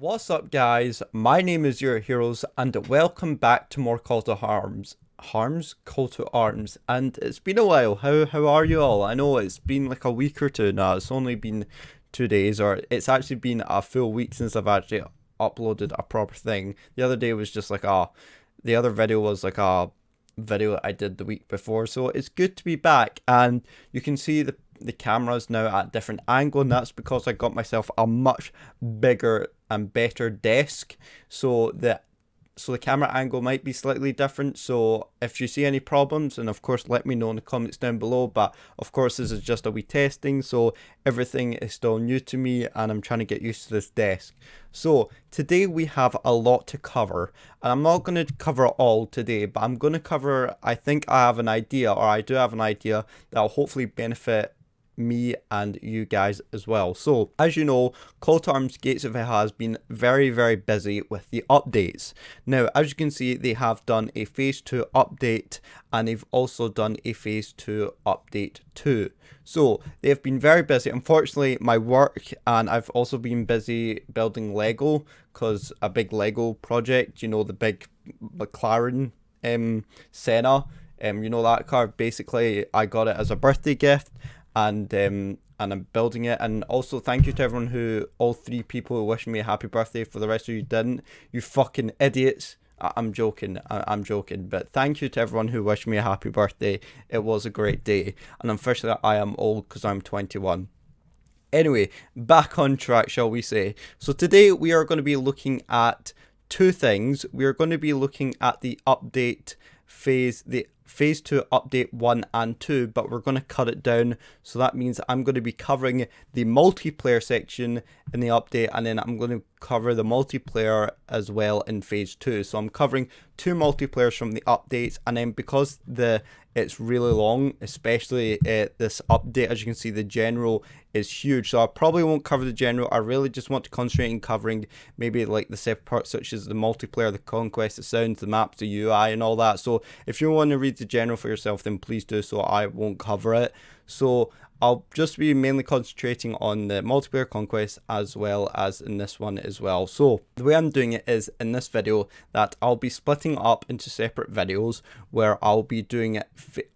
What's up, guys? My name is Your Heroes, and welcome back to more Call to Arms. Call to Arms, and it's been a while. How are you all? I know it's been like a week or two now. It's only been 2 days, or it's actually been a full week since I've actually uploaded a proper thing. The other day was just like the other video was like a video I did the week before. So it's good to be back, and you can see the camera's now at a different angle, and that's because I got myself a much bigger and better desk. So the camera angle might be slightly different. So if you see any problems, and of course let me know in the comments down below. But of course this is just a wee testing, so everything is still new to me and I'm trying to get used to this desk. So today we have a lot to cover, and I'm not going to cover it all today, but I'm going to cover, I think I have an idea, or I do have an idea that will hopefully benefit me and you guys as well. So as you know, Call to Arms Gates of Hell has been very busy with the updates. Now as you can see, they have done a phase 2 update, and they've also done a phase 2 update 2. So they've been very busy. Unfortunately, my work, and I've also been busy building Lego, because a big Lego project, you know, the big McLaren Senna, you know, that car. Basically I got it as a birthday gift, and I'm building it. And also thank you to everyone all 3 people who wished me a happy birthday. For the rest of you didn't, you fucking idiots. I'm joking, I'm joking, but thank you to everyone who wished me a happy birthday. It was a great day, and unfortunately I am old because I'm 21. Anyway, back on track, shall we say. So today we are going to be looking at 2 things. We are going to be looking at the update phase, the phase 2 update 1 and 2, but we're going to cut it down. So that means I'm going to be covering the multiplayer section in the update, and then I'm going to cover the multiplayer as well in phase 2. So I'm covering 2 multiplayers from the updates, and then because it's really long, especially this update, as you can see, the general is huge, so I probably won't cover the general. I really just want to concentrate on covering maybe like the separate parts, such as the multiplayer, the conquest, the sounds, the maps, the UI and all that. So if you want to read the general for yourself, then please do so. I won't cover it. So I'll just be mainly concentrating on the multiplayer conquest as well as in this one as well. So the way I'm doing it is in this video that I'll be splitting up into separate videos where I'll be doing it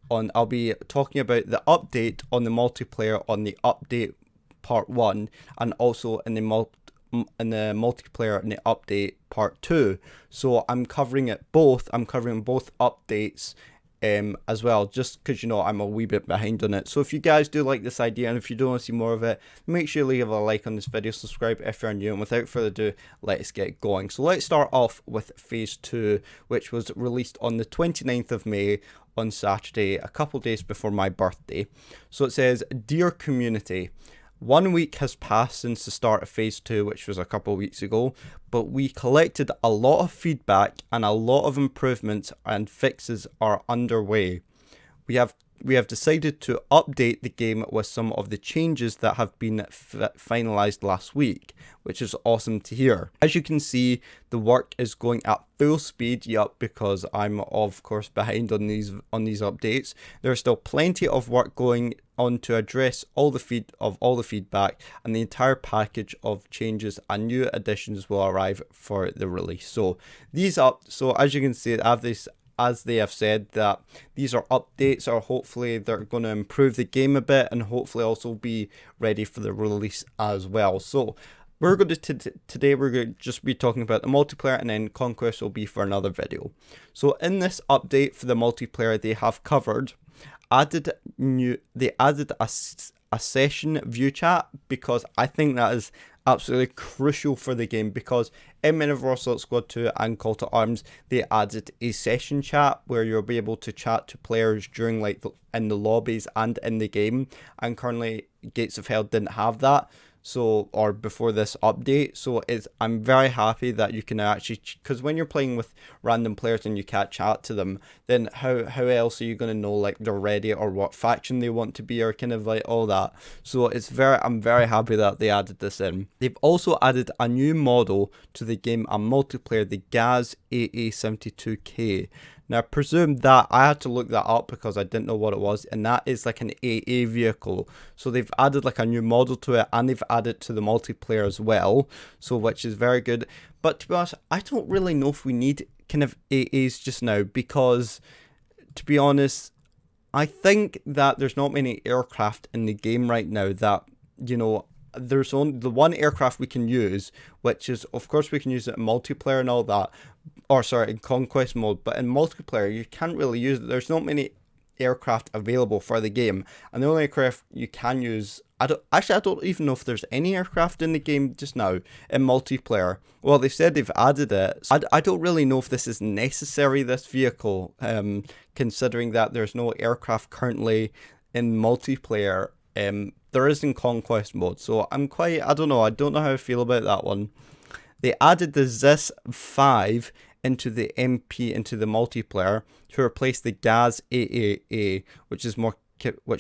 I'll be talking about the update on the multiplayer on the update part 1, and also in the multiplayer in the update part 2. So I'm covering it both. I'm covering both updates as well, just because, you know, I'm a wee bit behind on it. So if you guys do like this idea, and if you do want to see more of it, make sure you leave a like on this video, subscribe if you're new, and without further ado, let's get going. So let's start off with phase 2, which was released on the 29th of May on Saturday, a couple days before my birthday. So it says, "Dear community, 1 week has passed since the start of phase 2, which was a couple of weeks ago, but we collected a lot of feedback and a lot of improvements and fixes are underway. We have decided to update the game with some of the changes that have been finalized last week," which is awesome to hear. As you can see, the work is going at full speed. Yup, because I'm of course behind on these updates. There's still plenty of work going on to address all the feedback, and the entire package of changes and new additions will arrive for the release. So as you can see, as they have said, that these are updates, or hopefully they're going to improve the game a bit, and hopefully also be ready for the release as well. So today we're going to just be talking about the multiplayer, and then conquest will be for another video. So in this update for the multiplayer, they have they added a session view chat, because I think that is absolutely crucial for the game, because in Men of War Assault Squad 2 and Call to Arms, they added a session chat where you'll be able to chat to players during in the lobbies and in the game, and currently Gates of Hell didn't have that. So, or before this update. So I'm very happy that you can actually, because when you're playing with random players and you can't chat to them, then how else are you going to know like they're ready, or what faction they want to be, or kind of like all that. So I'm very happy that they added this in. They've also added a new model to the game, a multiplayer, the Gaz AA72K. Now, I presume that I had to look that up because I didn't know what it was, and that is like an AA vehicle. So they've added like a new model to it, and they've added to the multiplayer as well, so which is very good. But to be honest, I don't really know if we need kind of AAs just now, because to be honest, I think that there's not many aircraft in the game right now that, there's only the one aircraft we can use, which is, of course, we can use it in multiplayer and all that, or sorry, in conquest mode, but in multiplayer, you can't really use it. There's not many aircraft available for the game, and the only aircraft you can use, I don't even know if there's any aircraft in the game just now in multiplayer. Well, they said they've added it. So I don't really know if this is necessary, this vehicle, considering that there's no aircraft currently in multiplayer. There is in conquest mode, so I don't know how I feel about that one. They added the ZIS 5 into the MP, into the multiplayer, to replace the GAZ AAA, which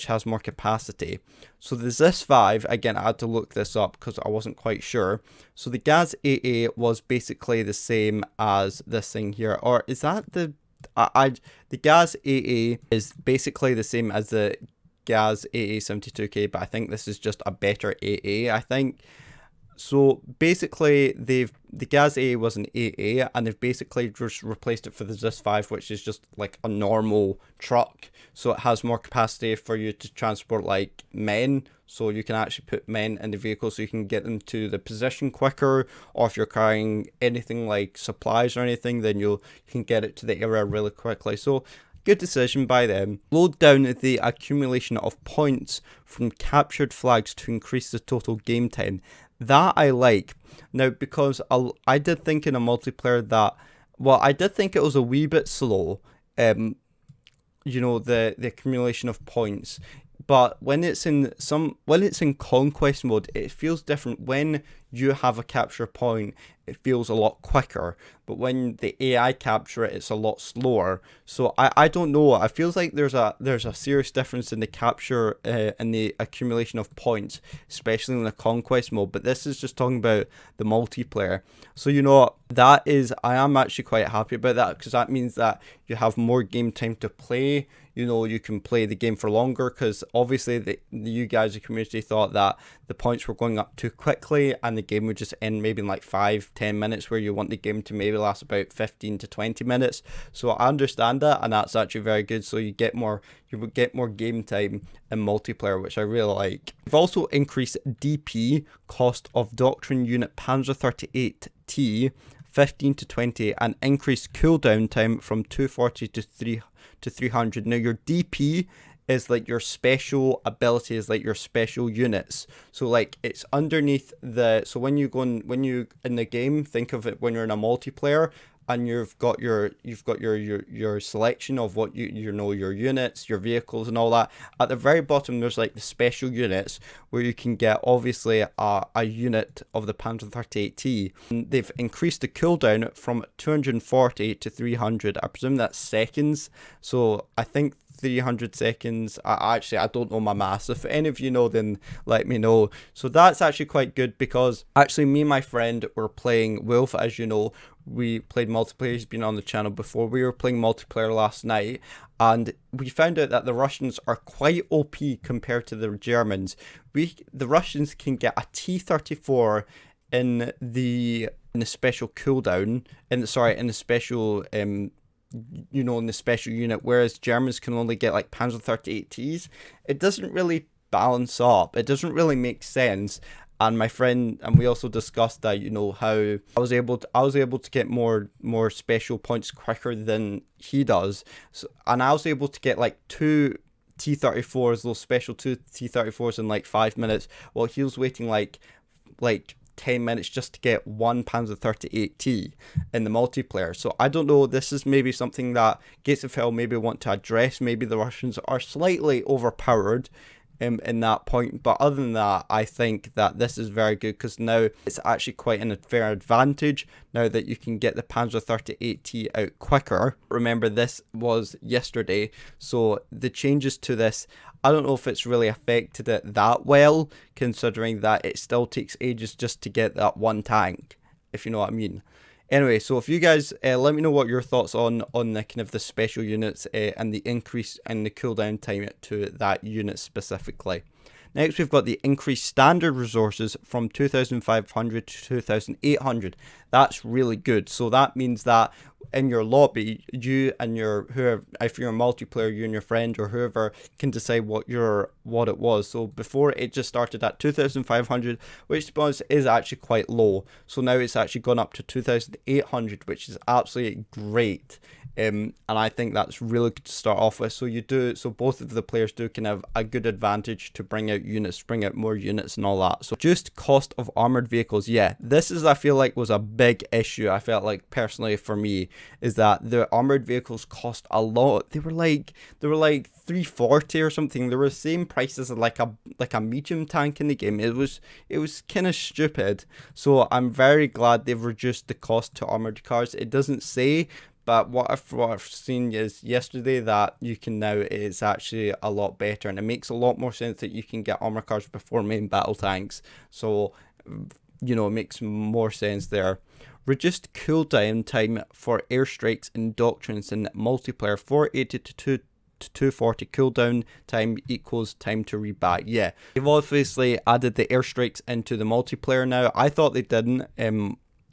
has more capacity. So the ZIS 5, again, I had to look this up because I wasn't quite sure. So the GAZ AA was basically the same as this thing here, or is that the GAZ AA is basically the same as the GAZ AA72K, but I think this is just a better AA, I think. So basically, the GAZ AA was an AA, and they've basically just replaced it for the ZIS 5, which is just like a normal truck. So it has more capacity for you to transport like men. So you can actually put men in the vehicle, so you can get them to the position quicker. Or if you're carrying anything like supplies or anything, then you can get it to the area really quickly. So good decision by them. Load down the accumulation of points from captured flags to increase the total game time. That I like. Now, because I did think in a multiplayer that, well, I did think it was a wee bit slow, the accumulation of points. But when it's in conquest mode, it feels different. When you have a capture point, it feels a lot quicker. But when the AI capture it, it's a lot slower. So I don't know. I feel like there's a serious difference in the capture and the accumulation of points, especially in the conquest mode. But this is just talking about the multiplayer. So I am actually quite happy about that, because that means that you have more game time to play. You can play the game for longer, because obviously you guys, the community, thought that the points were going up too quickly and the game would just end maybe in like 5-10 minutes, where you want the game to maybe last about 15 to 20 minutes. So I understand that, and that's actually very good. So you would get more game time in multiplayer, which I really like. We've also increased DP, cost of Doctrine Unit Panzer 38T, 15 to 20, and increased cooldown time from 240 to 300. Now your DP is like your special abilities, like your special units. So like it's underneath so when you in the game, think of it when you're in a multiplayer, and you've got your selection of what your units, your vehicles and all that. At the very bottom, there's like the special units, where you can get obviously a unit of the Panzer 38T. And they've increased the cooldown from 240 to 300. I presume that's seconds. So I think 300 seconds. I don't know my maths. If any of you know, then let me know. So that's actually quite good, because actually me and my friend were playing Wolf. As you know, we played multiplayer. He's been on the channel before. We were playing multiplayer last night, and we found out that the Russians are quite OP compared to the Germans. The Russians can get a T-34 in the special cooldown, in the special in the special unit, whereas Germans can only get like Panzer 38Ts. It doesn't really balance up. It doesn't really make sense. And my friend and we also discussed that, how I was able to get more special points quicker than he does. So, and I was able to get like 2 T-34s, those special 2 T-34s in like 5 minutes, while he was waiting like 10 minutes just to get one Panzer 38T in the multiplayer. So I don't know, this is maybe something that Gates of Hell maybe want to address. Maybe the Russians are slightly overpowered in that point, but other than that, I think that this is very good, because now it's actually quite an unfair advantage now that you can get the Panzer 38T out quicker. Remember, this was yesterday, so the changes to this, I don't know if it's really affected it that well, considering that it still takes ages just to get that one tank, if you know what I mean. Anyway, so if you guys let me know what your thoughts on the kind of the special units and the increase in the cooldown time to that unit specifically. Next, we've got the increased standard resources from 2,500 to 2,800. That's really good. So that means that in your lobby, you and your whoever, if you're a multiplayer, you and your friend or whoever can decide what it was. So before it just started at 2,500, which to be honest is actually quite low. So now it's actually gone up to 2,800, which is absolutely great. And I think that's really good to start off with. So both of the players do can have a good advantage to bring out units, bring out more units and all that. So just cost of armored vehicles. Yeah, this is, I feel like, was a big issue. I felt like personally for me is that the armored vehicles cost a lot. They were like 340 or something. They were the same price as like a medium tank in the game. It was kind of stupid. So I'm very glad they've reduced the cost to armored cars. It doesn't say, but what I've seen is yesterday that you can now, it's actually a lot better, and it makes a lot more sense that you can get armor cars before main battle tanks. So, it makes more sense there. Reduced cooldown time for airstrikes and doctrines in multiplayer, 480 to 240 cooldown time equals time to rebuy. Yeah, they've obviously added the airstrikes into the multiplayer now. I thought they didn't.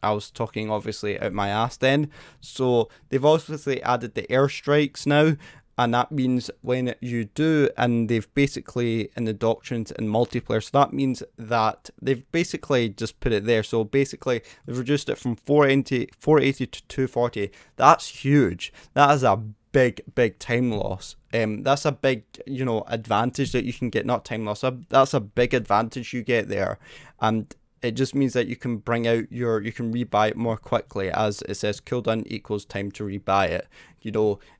I was talking obviously out my ass then. So they've obviously added the airstrikes now, and that means when you do, and they've basically in the doctrines and multiplayer, so that means that they've basically just put it there. So basically they've reduced it from 480 to 240. That's huge. That is a big time loss. That's a big advantage that you can get. Not time loss, that's a big advantage you get there. And it just means that you can bring out you can rebuy it more quickly, as it says cooldown equals time to rebuy it,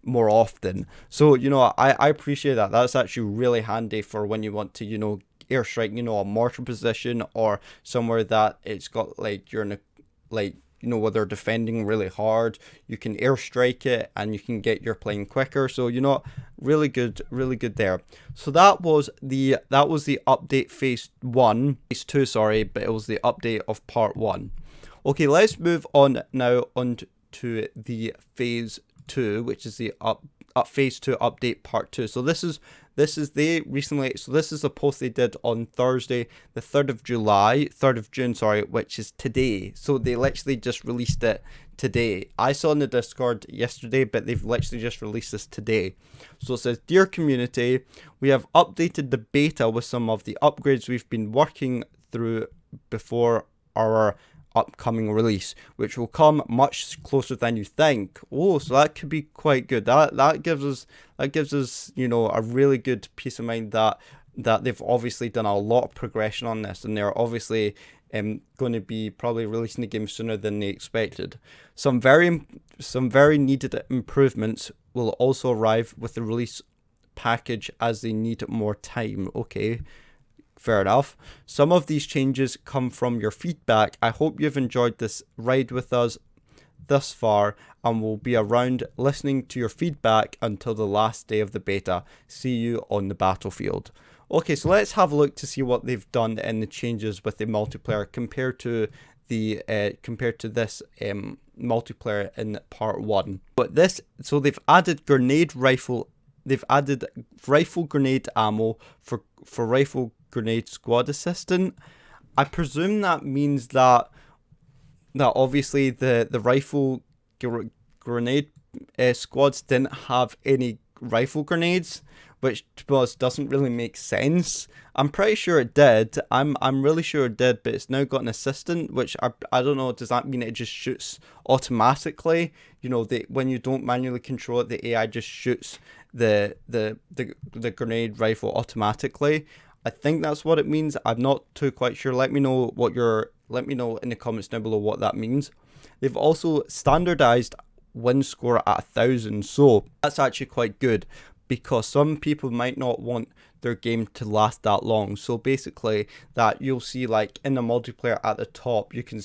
more often. So, I appreciate that. That's actually really handy for when you want to, airstrike, a mortar position or somewhere that it's got you're in a, where they're defending really hard. You can airstrike it and you can get your plane quicker. So, really good there. So that was the update phase 2, but it was the update of part 1. Okay, let's move on now to the phase 2, which is the phase 2 update part 2. So this is a post they did on Thursday, the 3rd of June, which is today. So they literally just released it today. I saw in the Discord yesterday, but they've literally just released this today. So it says, "Dear community, we have updated the beta with some of the upgrades we've been working through before our upcoming release, which will come much closer than you think." Oh, so that could be quite good. That gives us a really good peace of mind that they've obviously done a lot of progression on this, and they're obviously going to be probably releasing the game sooner than they expected. Some very needed improvements will also arrive with the release package as they need more time. Okay, fair enough. Some of these changes come from your feedback. I hope you've enjoyed this ride with us thus far, and will be around listening to your feedback until the last day of the beta. See you on the battlefield. Okay, so let's have a look to see what they've done in the changes with the multiplayer compared to this multiplayer in part 1. But so they've added rifle grenade ammo for rifle grenade squad assistant. I presume that means that obviously the rifle grenade squads didn't have any rifle grenades, which to be honest doesn't really make sense. I'm pretty sure it did. I'm really sure it did, but it's now got an assistant, which I don't know. Does that mean it just shoots automatically? When you don't manually control it, the AI just shoots the grenade rifle automatically. I think that's what it means. I'm not too quite sure. Let me know in the comments down below what that means. They've also standardized win score at 1,000, so that's actually quite good, because some people might not want their game to last that long. So basically that you'll see in the multiplayer at the top, you can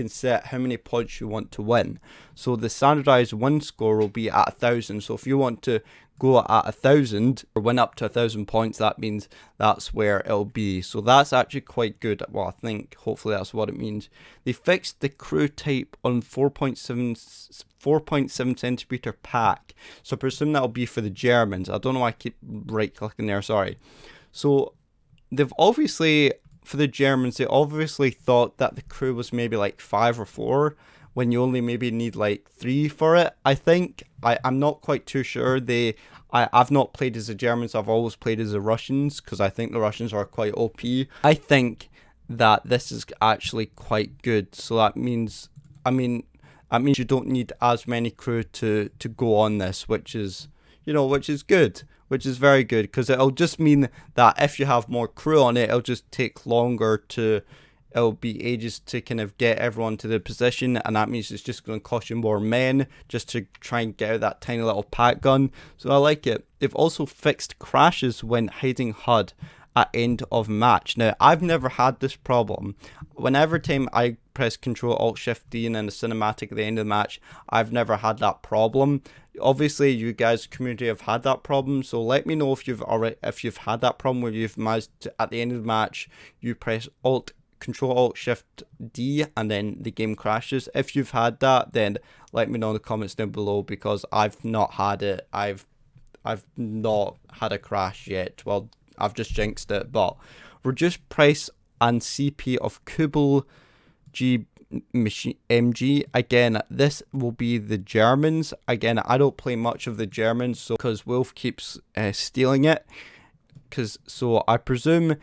set how many points you want to win. So the standardized win score will be at 1,000. So if you want to go at 1,000 or win up to 1,000 points, that means that's where it'll be. So that's actually quite good. Well, I think hopefully that's what it means. They fixed the crew type on 4.7 centimeter pack. So I presume that'll be for the Germans. I don't know why I keep right clicking there, sorry. So they've obviously, for the Germans, they obviously thought that the crew was maybe like 5 or 4 when you only maybe need like 3 for it. I think I'm not quite too sure. I've not played as the Germans. I've always played as the Russians because I think the Russians are quite OP. I think that this is actually quite good. So that means you don't need as many crew to go on this, which is good, which is very good, because it'll just mean that if you have more crew on it, it'll just take longer it'll be ages to kind of get everyone to the position, and that means it's just going to cost you more men just to try and get out that tiny little pack gun. So I like it. They've also fixed crashes when hiding HUD at end of match. Now, I've never had this problem. Whenever time I press Control Alt Shift D and then the cinematic at the end of the match, I've never had that problem. Obviously, you guys community have had that problem, so let me know if you've had that problem where you've managed to, at the end of the match, you press Control Alt Shift D and then the game crashes. If you've had that, then let me know in the comments down below, because I've not had it. I've not had a crash yet. Well, I've just jinxed it. But reduced price and CP of Kubel MG. Again, this will be the Germans. Again, I don't play much of the Germans, so because Wolf keeps stealing it. So I presume,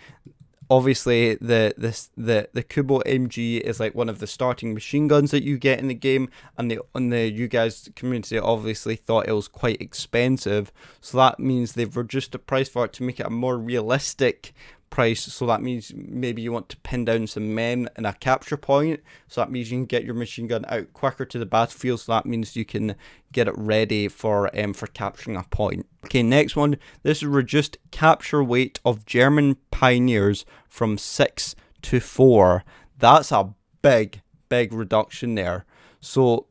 obviously, the Kubel MG is like one of the starting machine guns that you get in the game, and the you guys community obviously thought it was quite expensive, so that means they've reduced the price for it to make it a more realistic price. So that means maybe you want to pin down some men in a capture point, so that means you can get your machine gun out quicker to the battlefield, so that means you can get it ready for capturing a point. Okay, next one. This is reduced capture weight of German Pioneers from 6 to 4. That's a big reduction there. So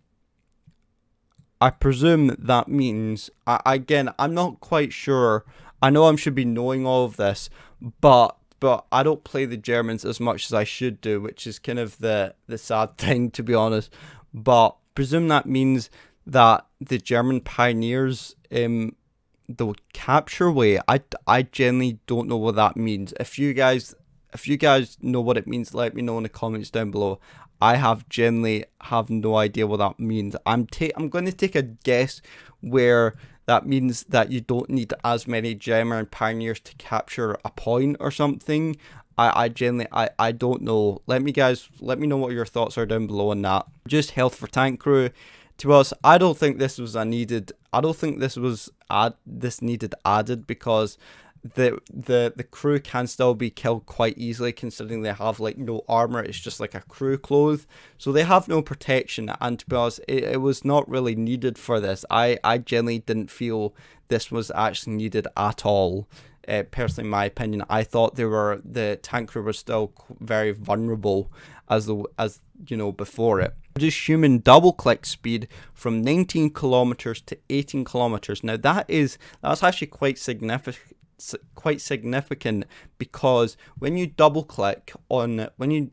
I presume that means, again, I'm not quite sure. I know I should be knowing all of this, but I don't play the Germans as much as I should do, which is kind of the sad thing, to be honest. But presume that means that the German Pioneers, the capture weight, I generally don't know what that means. If you guys know what it means, let me know in the comments down below. I generally have no idea what that means. I'm going to take a guess where that means that you don't need as many German Pioneers to capture a point or something. I don't know. Let me know what your thoughts are down below on that. Just health for tank crew. To us, I don't think this was needed. I don't think this needed added, because the crew can still be killed quite easily, considering they have like no armor. It's just like a crew clothes, so they have no protection, and to be honest, it was not really needed for this. I generally didn't feel this was actually needed at all. Personally, in my opinion, I thought the tank crew was still very vulnerable as before it. Just human double click speed from 19 kilometers to 18 kilometers. Now that's actually quite significant, because when you double click on when you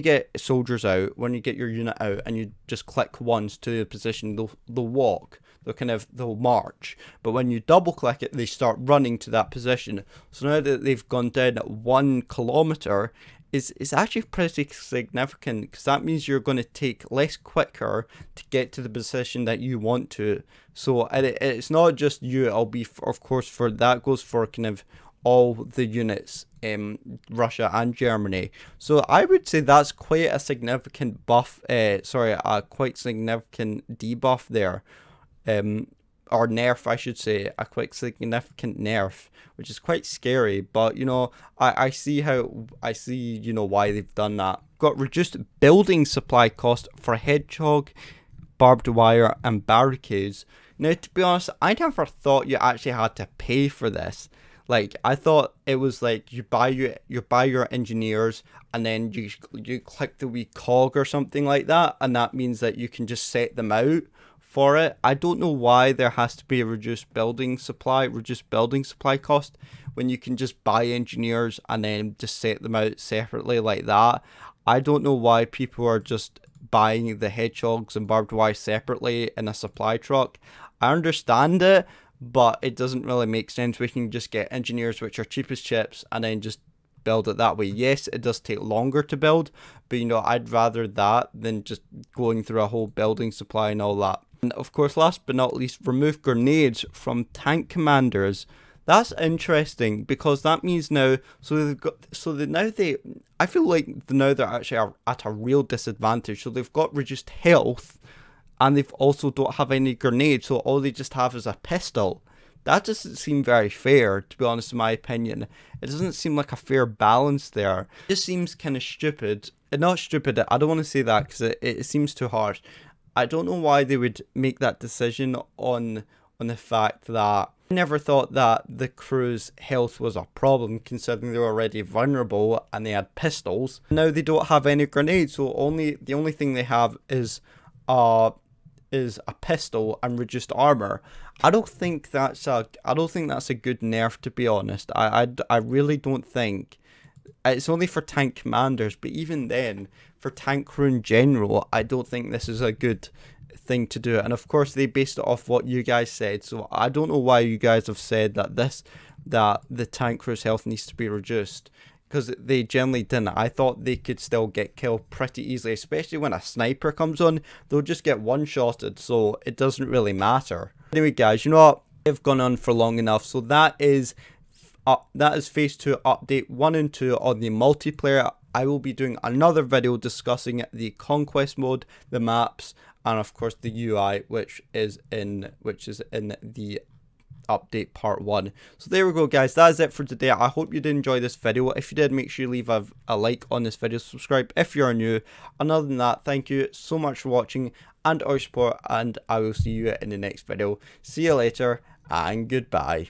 get soldiers out, when you get your unit out and you just click once to the position, they'll walk, they'll march. But when you double click it, they start running to that position. So now that they've gone down 1 kilometer, is actually pretty significant, because that means you're going to take less quicker to get to the position that you want to. So it's not just you, it'll be, of course, for that goes for kind of all the units, Russia and Germany. So I would say that's quite a significant quite significant debuff there. Or nerf, I should say, a quite significant nerf, which is quite scary. But I see why they've done that. Got reduced building supply cost for hedgehog, barbed wire, and barricades. Now, to be honest, I never thought you actually had to pay for this. Like, I thought it was like you buy your engineers, and then you click the wee cog or something like that, and that means that you can just set them out for it. I don't know why there has to be a reduced building supply cost when you can just buy engineers and then just set them out separately like that. I don't know why people are just buying the hedgehogs and barbed wire separately in a supply truck. I understand it, but it doesn't really make sense. We can just get engineers which are cheap as chips and then just build it that way. Yes, it does take longer to build, but I'd rather that than just going through a whole building supply and all that. And of course, last but not least, remove grenades from tank commanders. That's interesting because that means now, I feel like now they're actually at a real disadvantage. So they've got reduced health and they've also don't have any grenades. So all they just have is a pistol. That doesn't seem very fair, to be honest, in my opinion. It doesn't seem like a fair balance there. It just seems kind of stupid. Not stupid, I don't want to say that because it seems too harsh. I don't know why they would make that decision on the fact that I never thought that the crew's health was a problem, considering they were already vulnerable and they had pistols. Now they don't have any grenades, so the only thing they have is a pistol and reduced armor. I don't think that's a good nerf, to be honest. I really don't think. It's only for tank commanders, but even then, for tank crew in general, I don't think this is a good thing to do. And of course, they based it off what you guys said. So I don't know why you guys have said that the tank crew's health needs to be reduced, because they generally didn't. I thought they could still get killed pretty easily, especially when a sniper comes on. They'll just get one-shotted, so it doesn't really matter. Anyway, guys, you know what? I've gone on for long enough. So that is Phase 2 Update 1 and 2 on the multiplayer. I will be doing another video discussing the Conquest mode, the maps, and of course the UI, which is in the update part 1. So there we go, guys. That is it for today. I hope you did enjoy this video. If you did, make sure you leave a like on this video, subscribe if you are new, and other than that, thank you so much for watching and our support, and I will see you in the next video. See you later and goodbye.